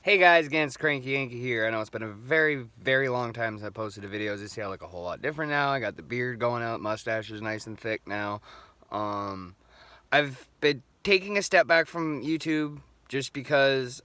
Hey guys, Gans Cranky Yankee here. I know it's been a very, very long time since I posted a video. As you see, I look a whole lot different now. I got the beard going out, mustache is nice and thick now. Um, I've been taking a step back from YouTube just because,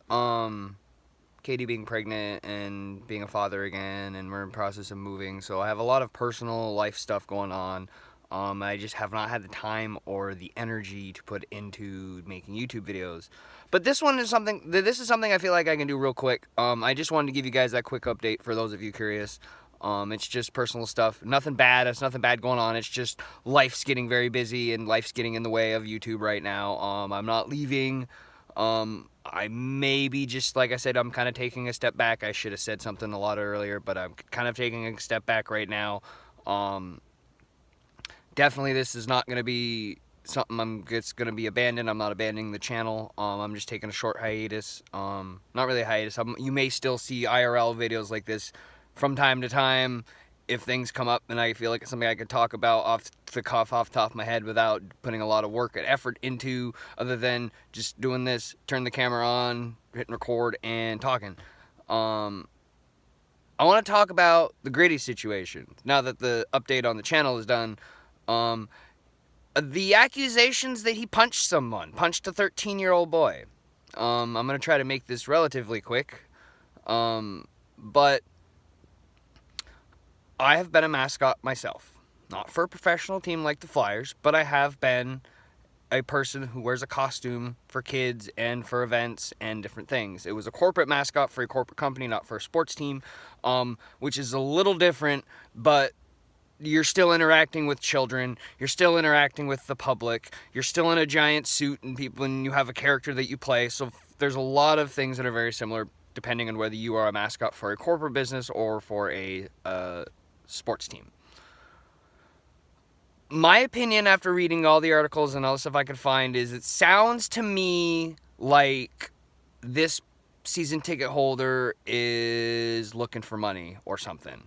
Katie being pregnant and being a father again, and we're in the process of moving. So I have a lot of personal life stuff going on. I just have not had the time or the energy to put into making YouTube videos. But this one is something. This is something I feel like I can do real quick. I just wanted to give you guys that quick update for those of you curious. It's just personal stuff. Nothing bad. There's nothing bad going on. It's just life's getting very busy and life's getting in the way of YouTube right now. I'm not leaving. I maybe just, like I said, I'm kind of taking a step back. I should have said something a lot earlier, but I'm kind of taking a step back right now. Definitely this is not going to be something it's going to be abandoned. I'm not abandoning the channel. I'm just taking a short hiatus. Not really a hiatus. You may still see IRL videos like this from time to time if things come up and I feel like it's something I could talk about off the cuff, off the top of my head without putting a lot of work and effort into, other than just doing this, turn the camera on, hitting record, and talking. I want to talk about the Gritty situation now that the update on the channel is done. The accusations that he punched someone, punched a 13-year-old boy. I'm going to try to make this relatively quick. But I have been a mascot myself. Not for a professional team like the Flyers, but I have been a person who wears a costume for kids and for events and different things. It was a corporate mascot for a corporate company, not for a sports team, which is a little different, but you're still interacting with children, you're still interacting with the public, you're still in a giant suit and people, and you have a character that you play. So there's a lot of things that are very similar depending on whether you are a mascot for a corporate business or for a sports team. My opinion after reading all the articles and all the stuff I could find is it sounds to me like this season ticket holder is looking for money or something.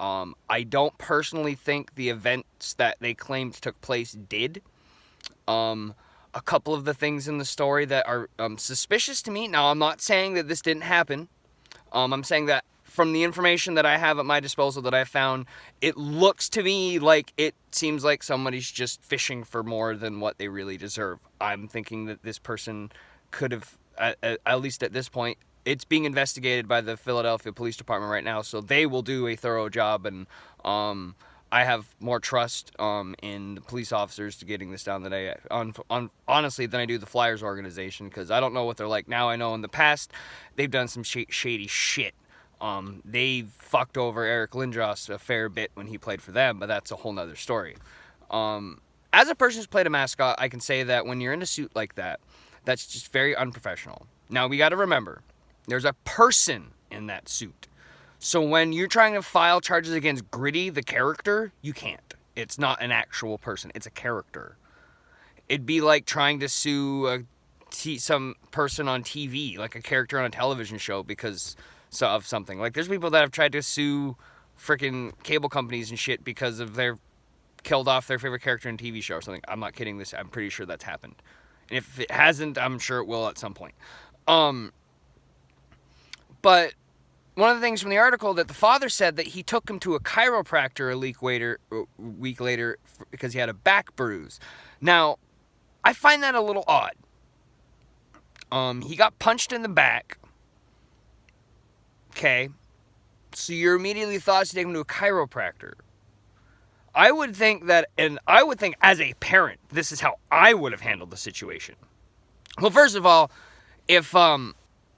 I don't personally think the events that they claimed took place did. A couple of the things in the story that are suspicious to me. Now, I'm not saying that this didn't happen. I'm saying that from the information that I have at my disposal that I found, it looks to me like it seems like somebody's just fishing for more than what they really deserve. I'm thinking that this person could have, at least at this point, it's being investigated by the Philadelphia Police Department right now, so they will do a thorough job, and I have more trust in the police officers to getting this down than honestly than I do the Flyers organization, because I don't know what they're like now. I know in the past they've done some shady shit. They fucked over Eric Lindros a fair bit when he played for them, but that's a whole nother story. As a person who's played a mascot, I can say that when you're in a suit like that, that's just very unprofessional. Now, we got to remember, there's a person in that suit. So when you're trying to file charges against Gritty, the character, you can't. It's not an actual person. It's a character. It'd be like trying to sue some person on TV, like a character on a television show, because of something. Like, there's people that have tried to sue freaking cable companies and shit because of their killed off their favorite character in a TV show or something. I'm not kidding. I'm pretty sure that's happened. And if it hasn't, I'm sure it will at some point. But one of the things from the article that the father said that he took him to a chiropractor a week later because he had a back bruise. Now, I find that a little odd. He got punched in the back. Okay. So your immediately thoughts to take him to a chiropractor. I would think as a parent, this is how I would have handled the situation. Well, first of all, if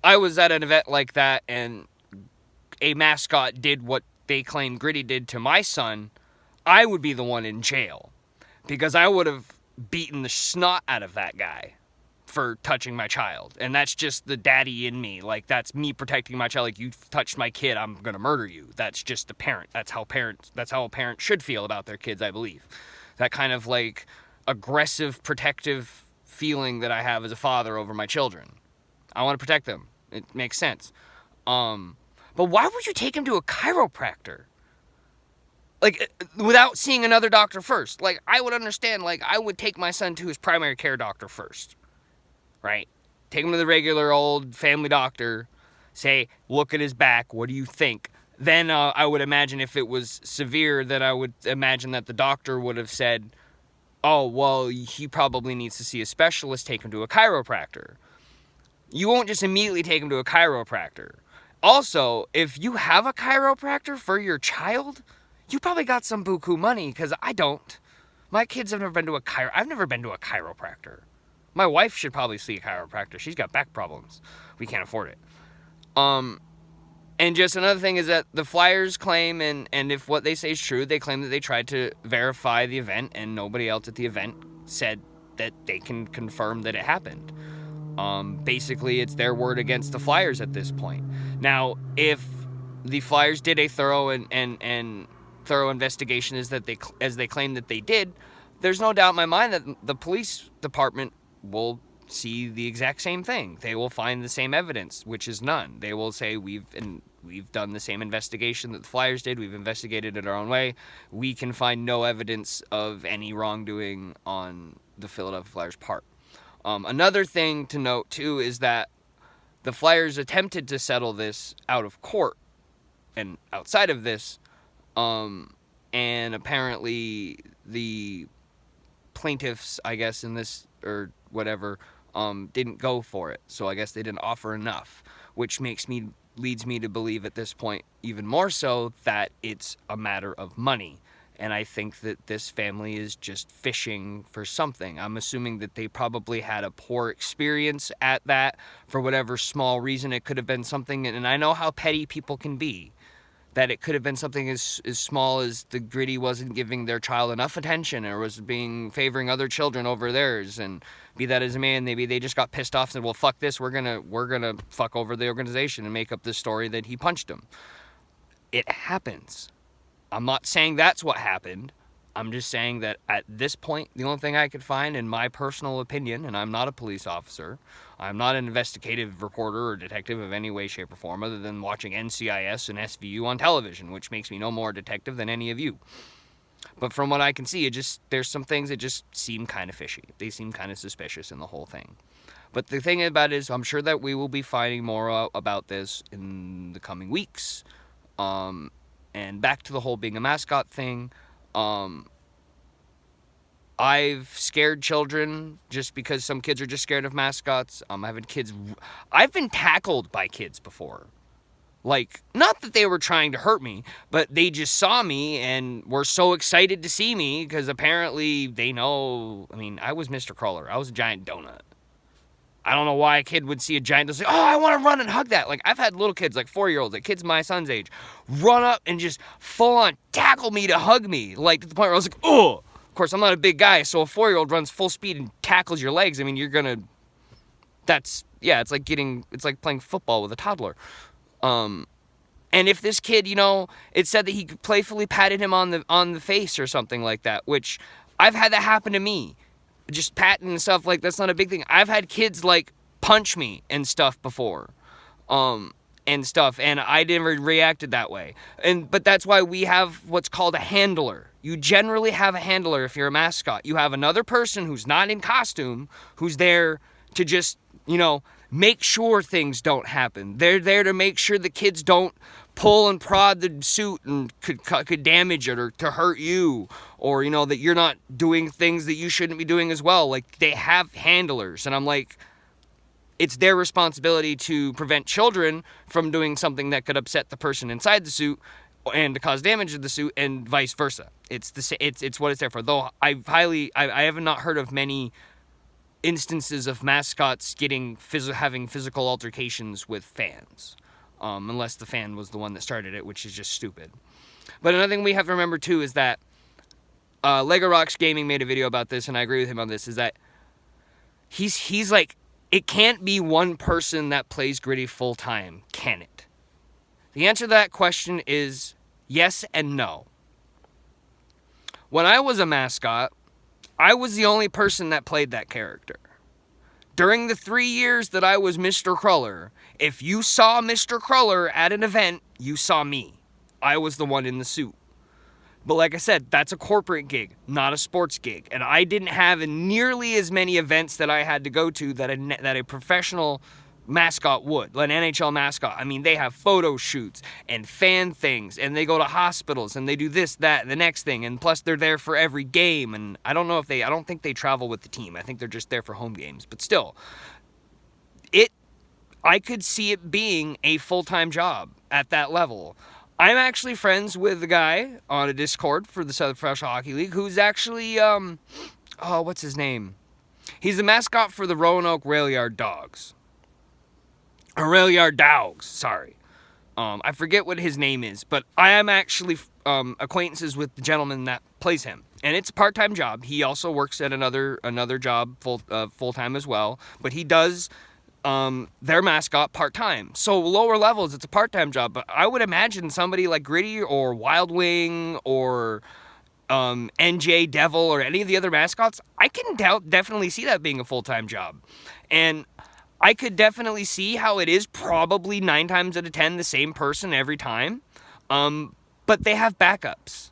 I was at an event like that and a mascot did what they claim Gritty did to my son, I would be the one in jail. Because I would have beaten the snot out of that guy for touching my child. And that's just the daddy in me. Like, that's me protecting my child. Like, you touched my kid, I'm gonna murder you. That's just the parent. That's how a parent should feel about their kids, I believe. That kind of, like, aggressive, protective feeling that I have as a father over my children. I want to protect them. It makes sense. But why would you take him to a chiropractor? Like, without seeing another doctor first. Like, I would understand, like, I would take my son to his primary care doctor first. Right? Take him to the regular old family doctor. say, look at his back, what do you think? Then I would imagine if it was severe, then I would imagine that the doctor would have said, oh, well, he probably needs to see a specialist, take him to a chiropractor. You won't just immediately take him to a chiropractor. Also, if you have a chiropractor for your child, you probably got some buku money, because I don't. My kids have never been to I've never been to a chiropractor. My wife should probably see a chiropractor. She's got back problems. We can't afford it. And just another thing is that the Flyers claim, and if what they say is true, they claim that they tried to verify the event, and nobody else at the event said that they can confirm that it happened. Basically, it's their word against the Flyers at this point. Now, if the Flyers did a thorough and thorough investigation as they claim that they did, there's no doubt in my mind that the police department will see the exact same thing. They will find the same evidence, which is none. They will say, we've done the same investigation that the Flyers did. We've investigated it our own way. We can find no evidence of any wrongdoing on the Philadelphia Flyers' part. Another thing to note, too, is that the Flyers attempted to settle this out of court and outside of this, and apparently the plaintiffs, I guess, in this, or whatever, didn't go for it. So I guess they didn't offer enough, which leads me to believe at this point even more so that it's a matter of money. And I think that this family is just fishing for something. I'm assuming that they probably had a poor experience at that for whatever small reason. It could have been something, and I know how petty people can be, that it could have been something as small as the Gritty wasn't giving their child enough attention, or was favoring other children over theirs. And be that as a man, maybe they just got pissed off and said, well, fuck this, we're gonna fuck over the organization and make up this story that he punched him. It happens. I'm not saying that's what happened. I'm just saying that at this point, the only thing I could find, in my personal opinion, and I'm not a police officer, I'm not an investigative reporter or detective of any way, shape, or form, other than watching NCIS and SVU on television, which makes me no more a detective than any of you. But from what I can see, there's some things that just seem kind of fishy. They seem kind of suspicious in the whole thing. But the thing about it is, I'm sure that we will be finding more about this in the coming weeks. And back to the whole being a mascot thing. I've scared children just because some kids are just scared of mascots. I've been tackled by kids before. Like, not that they were trying to hurt me, but they just saw me and were so excited to see me because apparently they know, I was Mr. Cruller. I was a giant donut. I don't know why a kid would see a giant and say, oh, I want to run and hug that. Like, I've had little kids, like 4-year-olds, like kids my son's age, run up and just full on tackle me to hug me. Like, to the point where I was like, oh. Of course, I'm not a big guy, so a 4-year-old runs full speed and tackles your legs. You're gonna, it's like playing football with a toddler. And if this kid, it said that he playfully patted him on the face or something like that, which I've had that happen to me. Just patting and stuff, like, that's not a big thing. I've had kids, like, punch me and stuff before. And I never reacted that way. But that's why we have what's called a handler. You generally have a handler if you're a mascot. You have another person who's not in costume, who's there to just, make sure things don't happen. They're there to make sure the kids don't pull and prod the suit and could damage it or to hurt you, or, that you're not doing things that you shouldn't be doing as well. Like, they have handlers, and I'm like, it's their responsibility to prevent children from doing something that could upset the person inside the suit and to cause damage to the suit, and vice versa. It's what it's there for. Though I have not heard of many instances of mascots having physical altercations with fans, unless the fan was the one that started it, which is just stupid. But another thing we have to remember too is that Lego Rocks Gaming made a video about this, and I agree with him on this. Is that he's like, it can't be one person that plays Gritty full time, can it? The answer to that question is yes and no. When I was a mascot, I was the only person that played that character. During the 3 years that I was Mr. Cruller, if you saw Mr. Cruller at an event, you saw me. I was the one in the suit. But like I said, that's a corporate gig, not a sports gig. And I didn't have nearly as many events that I had to go to that a professional mascot would, an NHL mascot. I mean, they have photo shoots and fan things, and they go to hospitals, and they do this, that, and the next thing, and plus they're there for every game, and I don't think they travel with the team. I think they're just there for home games, but still, I could see it being a full-time job at that level. I'm actually friends with a guy on a Discord for the Southern Professional Hockey League who's actually, what's his name? He's the mascot for the Roanoke Railyard Dogs. Or Railyard Dogs, sorry. I forget what his name is, but I am actually acquaintances with the gentleman that plays him. And it's a part-time job. He also works at another job full-time as well, but he does their mascot part-time. So lower levels, it's a part-time job, but I would imagine somebody like Gritty or Wild Wing or NJ Devil or any of the other mascots, I can definitely see that being a full-time job. And I could definitely see how it is probably 9 times out of 10 the same person every time, but they have backups.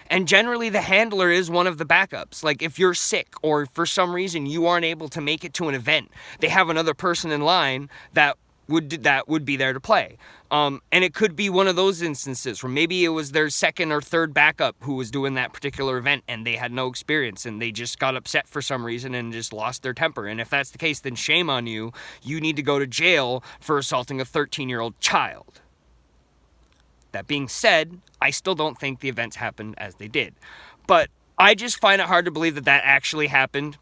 And generally, the handler is one of the backups. Like, if you're sick or for some reason you aren't able to make it to an event, they have another person in line that would be there to play. And it could be one of those instances where maybe it was their second or third backup who was doing that particular event and they had no experience and they just got upset for some reason and just lost their temper. And if that's the case, then shame on you. You need to go to jail for assaulting a 13-year-old child. That being said, I still don't think the events happened as they did. But I just find it hard to believe that actually happened.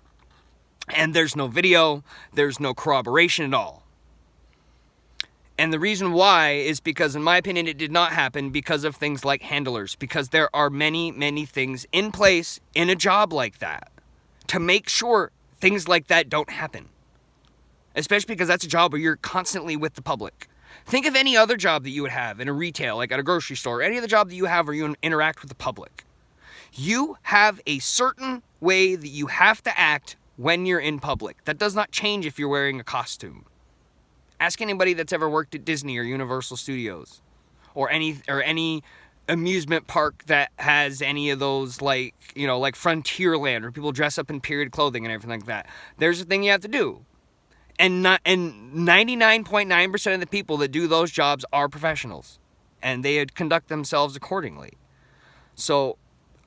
And there's no video, there's no corroboration at all. And the reason why is because, in my opinion, it did not happen because of things like handlers. Because there are many, many things in place in a job like that to make sure things like that don't happen. Especially because that's a job where you're constantly with the public. Think of any other job that you would have in a retail, like at a grocery store, any other job that you have where you interact with the public. You have a certain way that you have to act when you're in public. That does not change if you're wearing a costume. Ask anybody that's ever worked at Disney or Universal Studios or any amusement park that has any of those, like Frontierland, where people dress up in period clothing and everything like that. There's a thing you have to do. And 99.9% of the people that do those jobs are professionals. And they conduct themselves accordingly. So,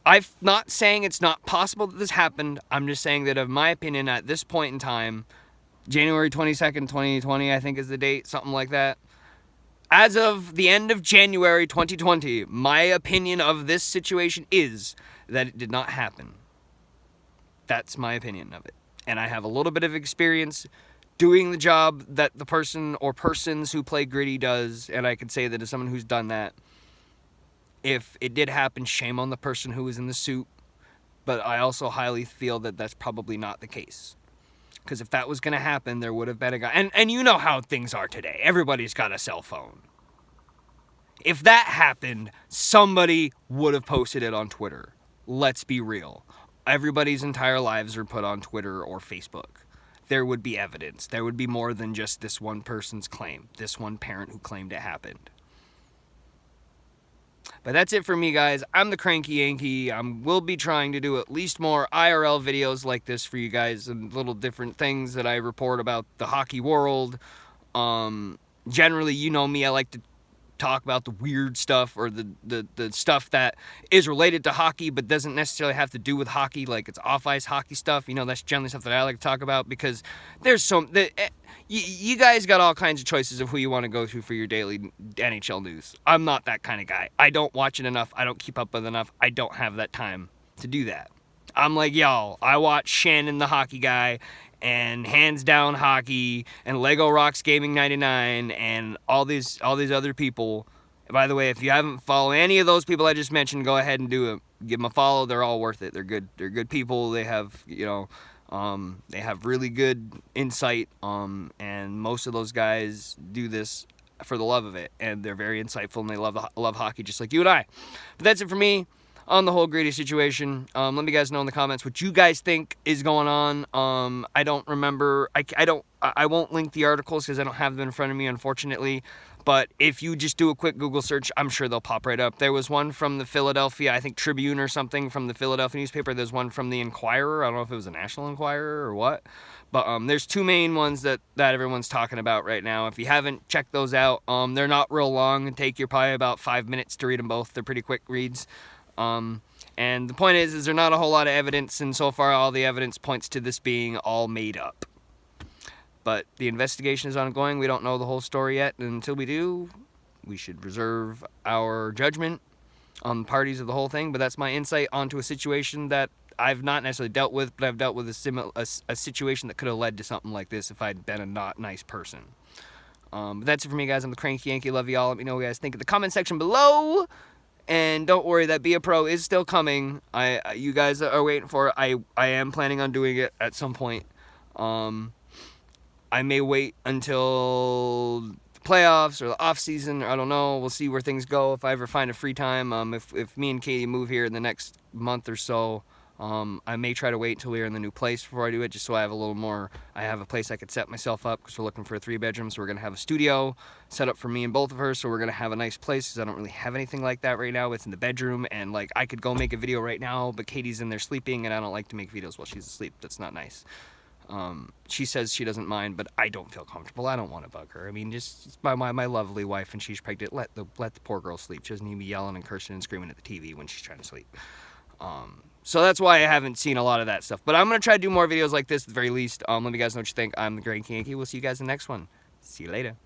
I'm not saying it's not possible that this happened. I'm just saying that, in my opinion, at this point in time, January 22nd, 2020, I think is the date, something like that. As of the end of January 2020, my opinion of this situation is that it did not happen. That's my opinion of it. And I have a little bit of experience doing the job that the person or persons who play Gritty does, and I can say that as someone who's done that, if it did happen, shame on the person who was in the suit, but I also highly feel that that's probably not the case. Because if that was going to happen, there would have been a guy, and you know how things are today. Everybody's got a cell phone. If that happened, somebody would have posted it on Twitter. Let's be real. Everybody's entire lives are put on Twitter or Facebook. There would be evidence. There would be more than just this one person's claim, this one parent who claimed it happened. But that's it for me, guys. I'm the Cranky Yankee. Will be trying to do at least more IRL videos like this for you guys and little different things that I report about the hockey world. Generally, you know me, I like to talk about the weird stuff or the stuff that is related to hockey but doesn't necessarily have to do with hockey, like it's off-ice hockey stuff. That's generally stuff that I like to talk about because there's you guys got all kinds of choices of who you want to go through for your daily NHL news. I'm not that kind of guy. I don't watch it enough. I don't keep up with enough. I don't have that time to do that. I'm like y'all. I watch Shannon the Hockey Guy and Hands Down Hockey and Lego Rocks Gaming 99 and all these other people. By the way, if you haven't followed any of those people I just mentioned, go ahead and do it. Give them a follow. They're all worth it. They're good. They're good people. They have they have really good insight. And most of those guys do this for the love of it, and they're very insightful and they love hockey just like you and I. But that's it for me. on the whole Grady situation. Let me guys know in the comments what you guys think is going on. I don't remember. I won't link the articles because I don't have them in front of me, unfortunately. But if you just do a quick Google search, I'm sure they'll pop right up. There was one from the Philadelphia, I think Tribune or something from the Philadelphia newspaper. There's one from the Inquirer. I don't know if it was a National Enquirer or what. But there's two main ones that everyone's talking about right now. If you haven't checked those out, they're not real long. It take you probably about 5 minutes to read them both. They're pretty quick reads. And the point is there's not a whole lot of evidence, and so far all the evidence points to this being all made up. But the investigation is ongoing. We don't know the whole story yet. And until we do, we should reserve our judgment on the parties of the whole thing. But that's my insight onto a situation that I've not necessarily dealt with, but I've dealt with a situation that could have led to something like this if I'd been a not nice person. But that's it for me, guys. I'm the Cranky Yankee. Love you all. Let me know what you guys think in the comment section below. And don't worry, that Be a Pro is still coming. You guys are waiting for it. I am planning on doing it at some point. I may wait until the playoffs or the off season. I don't know. We'll see where things go. If I ever find a free time, if me and Katie move here in the next month or so, I may try to wait until we're in the new place before I do it, just so I have a little more. I have a place I could set myself up because we're looking for a 3-bedroom. So we're gonna have a studio set up for me and both of her. So we're gonna have a nice place because I don't really have anything like that right now. It's in the bedroom, and like I could go make a video right now, but Katie's in there sleeping, and I don't like to make videos while she's asleep. That's not nice. She says she doesn't mind, but I don't feel comfortable. I don't want to bug her. I mean, just my lovely wife, and she's pregnant. Let the poor girl sleep. She doesn't need me yelling and cursing and screaming at the TV when she's trying to sleep. So that's why I haven't seen a lot of that stuff. But I'm gonna try to do more videos like this at the very least. Let me guys know what you think. I'm the Cranky Yankee. We'll see you guys in the next one. See you later.